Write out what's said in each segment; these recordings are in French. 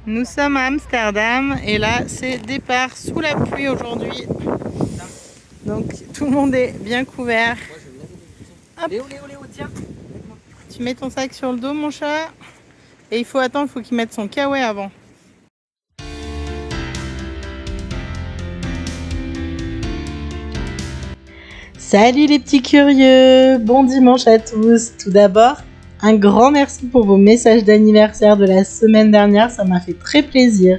Nous sommes à Amsterdam et là c'est départ sous la pluie aujourd'hui. Donc tout le monde est bien couvert. Hop. Léo, tiens. Tu mets ton sac sur le dos mon chat. Et il faut attendre, il faut qu'il mette son kawaii avant. Salut les petits curieux, bon dimanche à tous. Tout d'abord, un grand merci pour vos messages d'anniversaire de la semaine dernière, ça m'a fait très plaisir.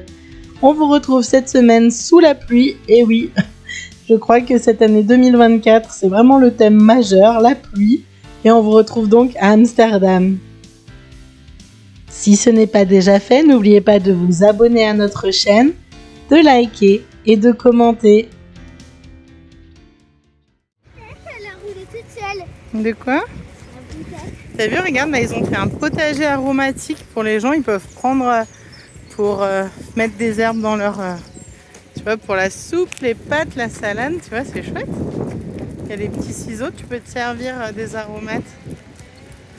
On vous retrouve cette semaine sous la pluie, et oui, je crois que cette année 2024, c'est vraiment le thème majeur, la pluie, et on vous retrouve donc à Amsterdam. Si ce n'est pas déjà fait, n'oubliez pas de vous abonner à notre chaîne, de liker et de commenter. Elle a roulé toute seule. De quoi ? T'as vu, regarde, là, ils ont fait un potager aromatique pour les gens. Ils peuvent prendre pour mettre des herbes dans leur... tu vois, pour la soupe, les pâtes, la salade. Tu vois, c'est chouette. Il y a des petits ciseaux, tu peux te servir des aromates.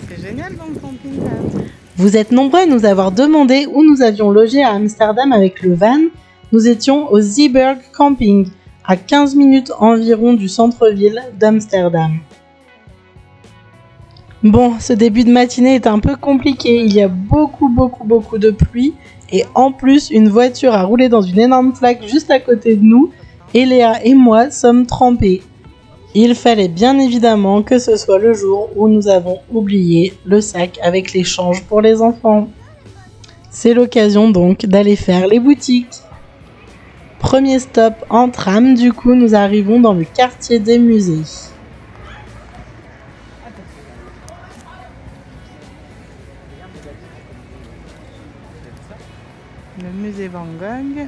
C'est génial dans le camping. Là. Vous êtes nombreux à nous avoir demandé où nous avions logé à Amsterdam avec le van. Nous étions au Zeeburg Camping, à 15 minutes environ du centre-ville d'Amsterdam. Bon, ce début de matinée est un peu compliqué. Il y a beaucoup de pluie. Et en plus, une voiture a roulé dans une énorme flaque juste à côté de nous. Et Léa et moi sommes trempés. Il fallait bien évidemment que ce soit le jour où nous avons oublié le sac avec les changes pour les enfants. C'est l'occasion donc d'aller faire les boutiques. Premier stop en tram, du coup nous arrivons dans le quartier des musées. Le musée Van Gogh.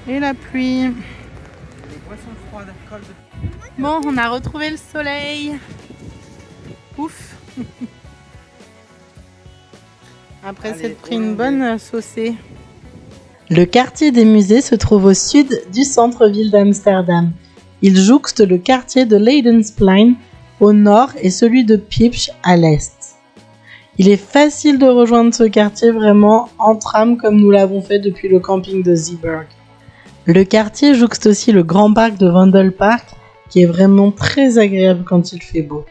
Et la pluie. Les boissons froides, cold. Bon, on a retrouvé le soleil. Ouf. Après s'être pris une bonne saucée. Le quartier des musées se trouve au sud du centre-ville d'Amsterdam. Il jouxte le quartier de Leidensplein au nord et celui de Pipsch à l'est. Il est facile de rejoindre ce quartier vraiment en tram comme nous l'avons fait depuis le camping de Zeeburg. Le quartier jouxte aussi le grand parc de Vondelpark qui est vraiment très agréable quand il fait beau.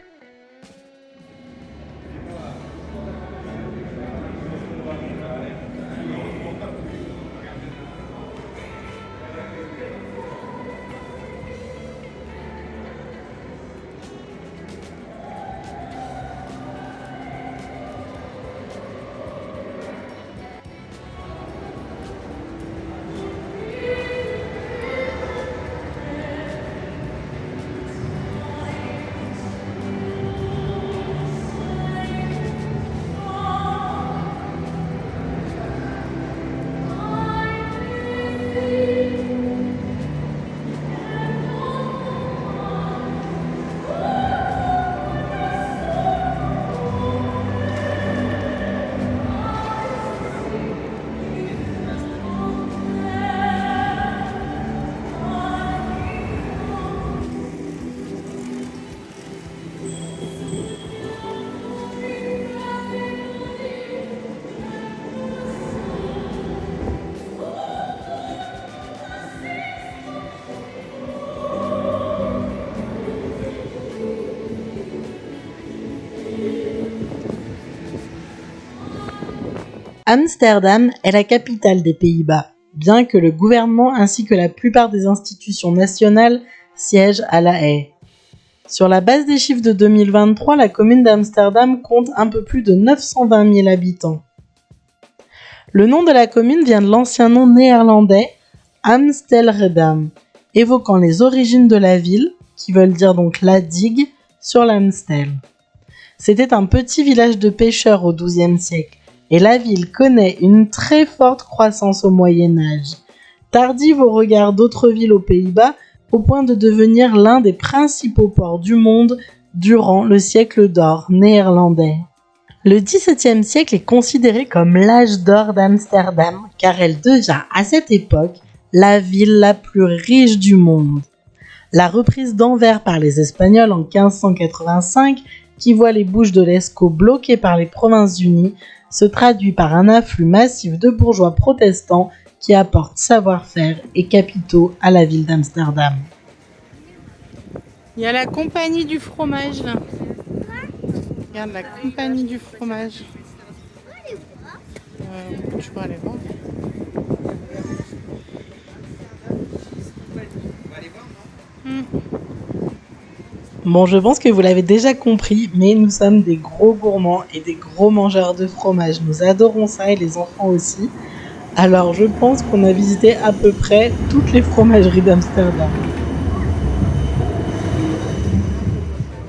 Amsterdam est la capitale des Pays-Bas, bien que le gouvernement ainsi que la plupart des institutions nationales siègent à La Haye. Sur la base des chiffres de 2023, la commune d'Amsterdam compte un peu plus de 920 000 habitants. Le nom de la commune vient de l'ancien nom néerlandais Amstelredam, évoquant les origines de la ville, qui veulent dire donc la digue, sur l'Amstel. C'était un petit village de pêcheurs au XIIe siècle. Et la ville connaît une très forte croissance au Moyen-Âge, tardive au regard d'autres villes aux Pays-Bas, au point de devenir l'un des principaux ports du monde durant le siècle d'or néerlandais. Le XVIIe siècle est considéré comme l'âge d'or d'Amsterdam, car elle devient à cette époque la ville la plus riche du monde. La reprise d'Anvers par les Espagnols en 1585 qui voit les Bouches de l'Escaut bloquées par les Provinces-Unies se traduit par un afflux massif de bourgeois protestants qui apportent savoir-faire et capitaux à la ville d'Amsterdam. Il y a la compagnie du fromage là. Regarde la compagnie du fromage. Tu peux aller voir. Bon, je pense que vous l'avez déjà compris, mais nous sommes des gros gourmands et des gros mangeurs de fromage. Nous adorons ça et les enfants aussi. Alors, je pense qu'on a visité à peu près toutes les fromageries d'Amsterdam.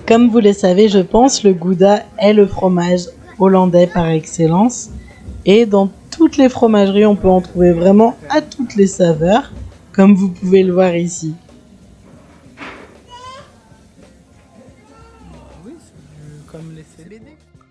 Comme vous le savez, je pense, le Gouda est le fromage hollandais par excellence. Et dans toutes les fromageries, on peut en trouver vraiment à toutes les saveurs, comme vous pouvez le voir ici.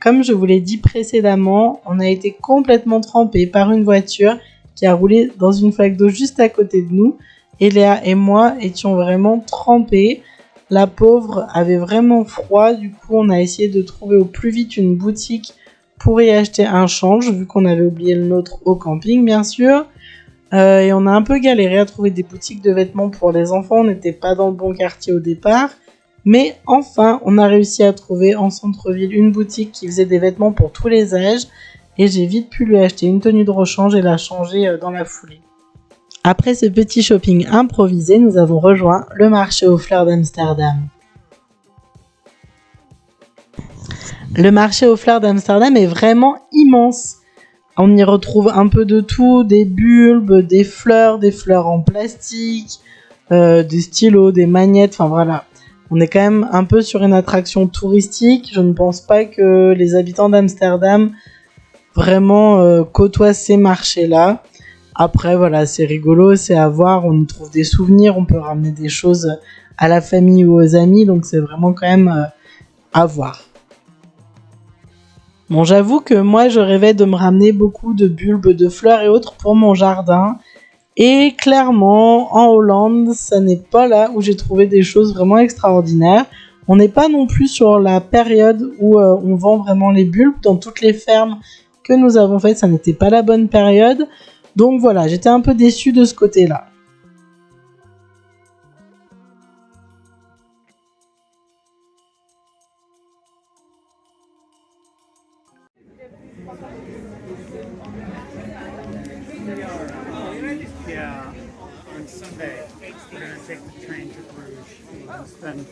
Comme je vous l'ai dit précédemment, on a été complètement trempés par une voiture qui a roulé dans une flaque d'eau juste à côté de nous. Et Léa et moi étions vraiment trempés. La pauvre avait vraiment froid, du coup on a essayé de trouver au plus vite une boutique pour y acheter un change, vu qu'on avait oublié le nôtre au camping bien sûr. Et on a un peu galéré à trouver des boutiques de vêtements pour les enfants, on n'était pas dans le bon quartier au départ. Mais enfin, on a réussi à trouver en centre-ville une boutique qui faisait des vêtements pour tous les âges. Et j'ai vite pu lui acheter une tenue de rechange et la changer dans la foulée. Après ce petit shopping improvisé, nous avons rejoint le marché aux fleurs d'Amsterdam. Le marché aux fleurs d'Amsterdam est vraiment immense. On y retrouve un peu de tout, des bulbes, des fleurs en plastique, des stylos, des magnettes, enfin voilà. On est quand même un peu sur une attraction touristique. Je ne pense pas que les habitants d'Amsterdam vraiment côtoient ces marchés-là. Après, voilà, c'est rigolo, c'est à voir. On y trouve des souvenirs, on peut ramener des choses à la famille ou aux amis. Donc, c'est vraiment quand même à voir. Bon, j'avoue que moi, je rêvais de me ramener beaucoup de bulbes, de fleurs et autres pour mon jardin. Et clairement, en Hollande, ça n'est pas là où j'ai trouvé des choses vraiment extraordinaires. On n'est pas non plus sur la période où on vend vraiment les bulbes. Dans toutes les fermes que nous avons faites, ça n'était pas la bonne période. Donc voilà, j'étais un peu déçue de ce côté-là. Yeah, on Sunday, we're going to take the train to Bruges and spend.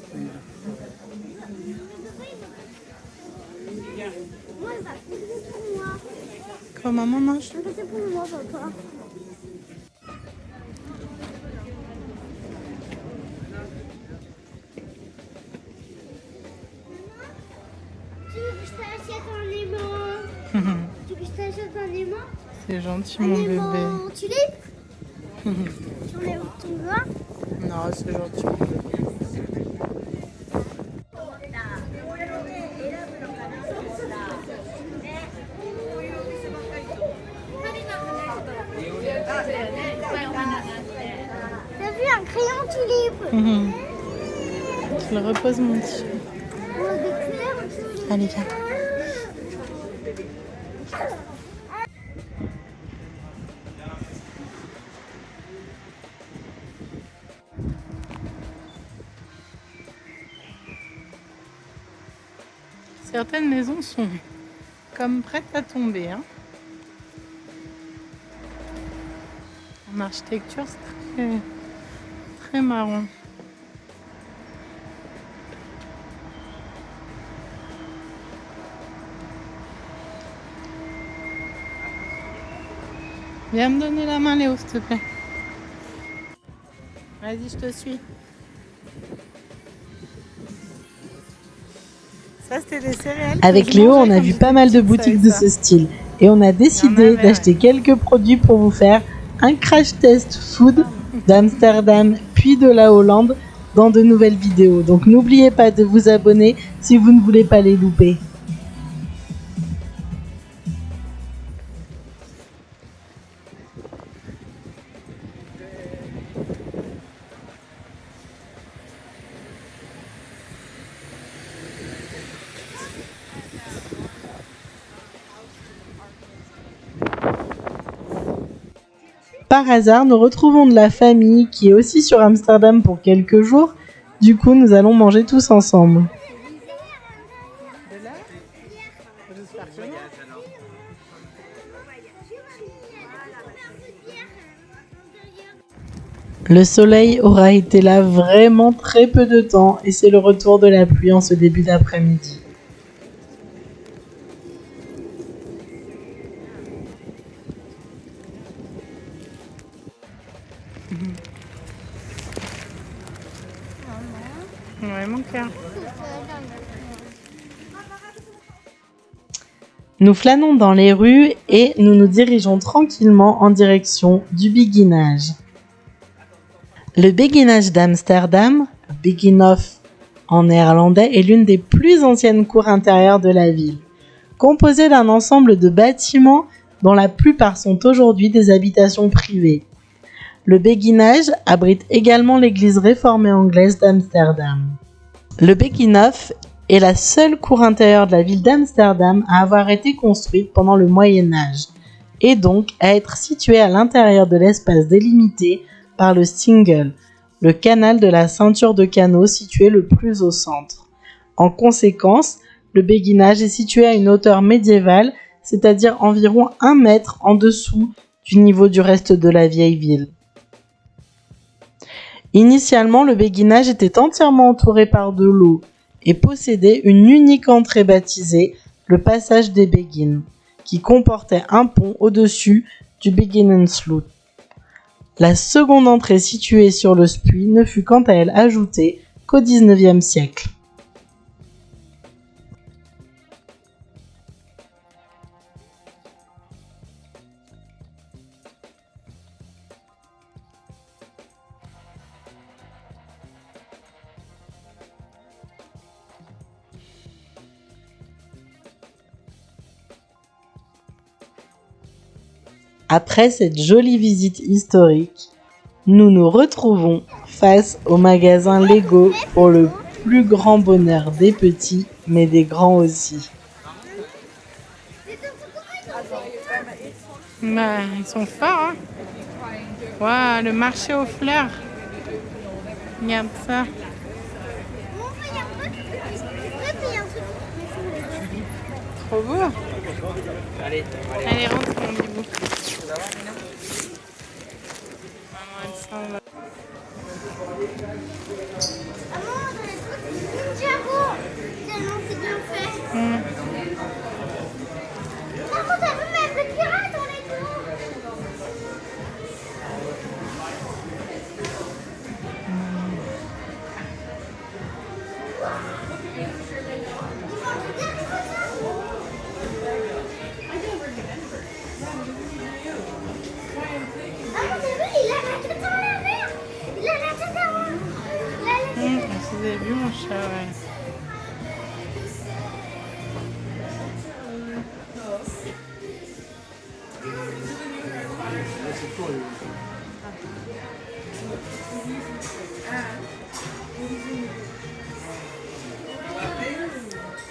Moi, il va faire pour moi. Comment maman mange? C'est pour moi, papa. Tu veux que je t'achète un aimant? Tu veux que je t'achète un aimant? C'est gentil Un mon bébé. aimant tulipe? Tu enlèves ton doigt? Non, c'est gentil mon bébé. T'as vu un crayon tulipe? Tu le reposes mon petit. Allez, viens. Certaines maisons sont comme prêtes à tomber. Hein. En architecture, c'est très marrant. Viens me donner la main, Léo, s'il te plaît. Vas-y, je te suis. Ça, c'était des céréales. Avec Léo, on a vu pas mal de boutiques de ce style. Et on a décidé d'acheter quelques produits pour vous faire un crash test food d'Amsterdam puis de la Hollande dans de nouvelles vidéos. Donc n'oubliez pas de vous abonner si vous ne voulez pas les louper. Par hasard, nous retrouvons de la famille qui est aussi sur Amsterdam pour quelques jours. Du coup, nous allons manger tous ensemble. Le soleil aura été là vraiment très peu de temps et c'est le retour de la pluie en ce début d'après-midi. Ouais, mon cœur. Nous flânons dans les rues et nous nous dirigeons tranquillement en direction du Beguinage. Le Beguinage d'Amsterdam, Begijnhof en néerlandais, est l'une des plus anciennes cours intérieures de la ville, composée d'un ensemble de bâtiments dont la plupart sont aujourd'hui des habitations privées. Le Beguinage abrite également l'église réformée anglaise d'Amsterdam. Le Begijnhof est la seule cour intérieure de la ville d'Amsterdam à avoir été construite pendant le Moyen-Âge et donc à être située à l'intérieur de l'espace délimité par le Singel, le canal de la ceinture de canaux situé le plus au centre. En conséquence, le Beguinage est situé à une hauteur médiévale, c'est-à-dire environ 1 mètre en dessous du niveau du reste de la vieille ville. Initialement, le Beguinage était entièrement entouré par de l'eau et possédait une unique entrée baptisée, le passage des Begijn, qui comportait un pont au-dessus du Begijnensloot. La seconde entrée située sur le Spuy ne fut quant à elle ajoutée qu'au XIXe siècle. Après cette jolie visite historique, nous nous retrouvons face au magasin Lego pour le plus grand bonheur des petits, mais des grands aussi. Bah, ils sont forts, hein. Waouh, le marché aux fleurs. Regarde ça. Trop beau. Allez, rentre mon bibou. Maman, elle s'en va. Tellement c'est bien fait. Par contre, elle veut mettre le pirate dans les tours. Vous avez vu mon chat, ouais.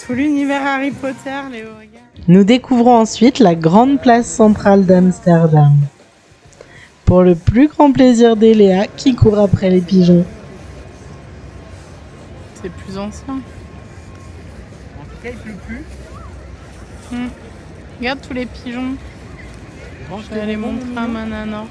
Tout l'univers Harry Potter, Léo, regarde. Nous découvrons ensuite la grande place centrale d'Amsterdam. Pour le plus grand plaisir d'Eléa qui court après les pigeons. C'est plus ancien. En tout cas, il pleut plus. Regarde tous les pigeons. Je vais les montrer à ma nana.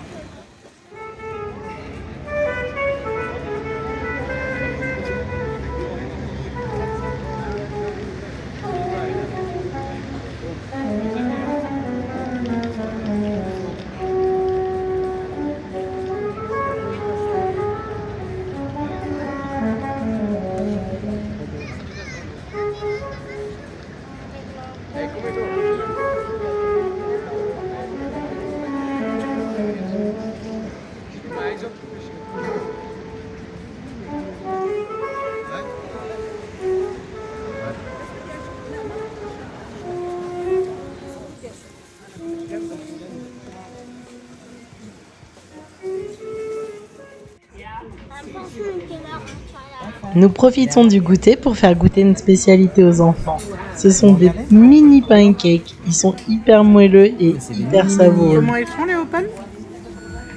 Nous profitons du goûter pour faire goûter une spécialité aux enfants. Ce sont des mini pancakes. Ils sont hyper moelleux et hyper savoureux. Comment ils font les pommes?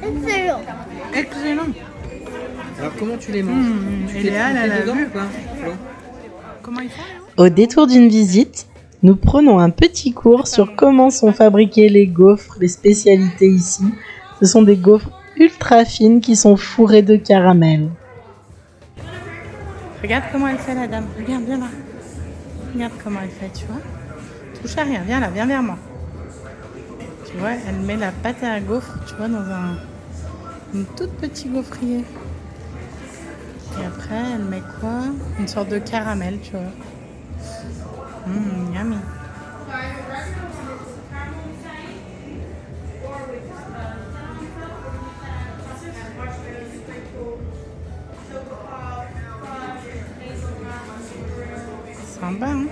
Excellent. Excellent. Alors comment tu les manges? Tu Et fais Léa, elle a dedans vu. ou pas, Flo? Comment ils font, Léo? Au détour d'une visite, nous prenons un petit cours sur comment sont fabriqués les gaufres, les spécialités ici. Ce sont des gaufres ultra fines qui sont fourrées de caramel. Regarde comment elle fait, la dame. Regarde, viens là. Regarde comment elle fait, tu vois. Touche à rien, viens là, viens vers moi. Tu vois, elle met la pâte à gaufre, tu vois, dans une toute petite gaufrier. Et après, elle met quoi? Une sorte de caramel, tu vois. Yummy. Sympa, hein?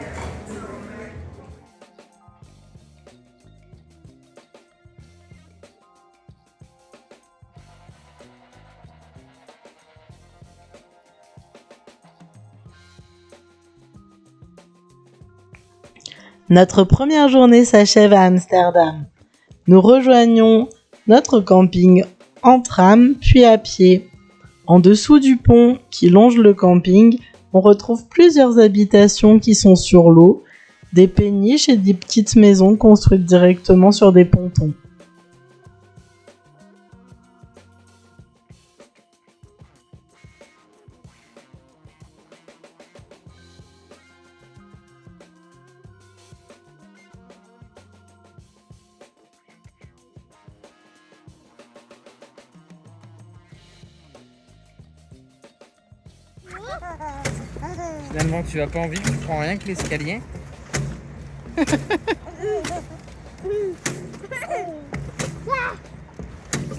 Notre première journée s'achève à Amsterdam. Nous rejoignons notre camping en tram puis à pied. En dessous du pont qui longe le camping, on retrouve plusieurs habitations qui sont sur l'eau, des péniches et des petites maisons construites directement sur des pontons. Finalement, tu as pas envie, tu prends rien que l'escalier.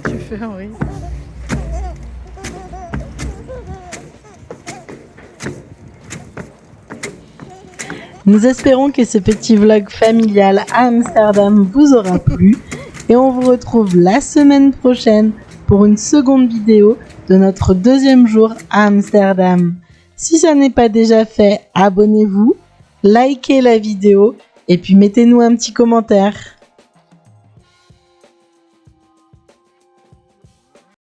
Tu fais, oui. Nous espérons que ce petit vlog familial à Amsterdam vous aura plu et on vous retrouve la semaine prochaine pour une seconde vidéo de notre deuxième jour à Amsterdam. Si ça n'est pas déjà fait, abonnez-vous, likez la vidéo et puis mettez-nous un petit commentaire.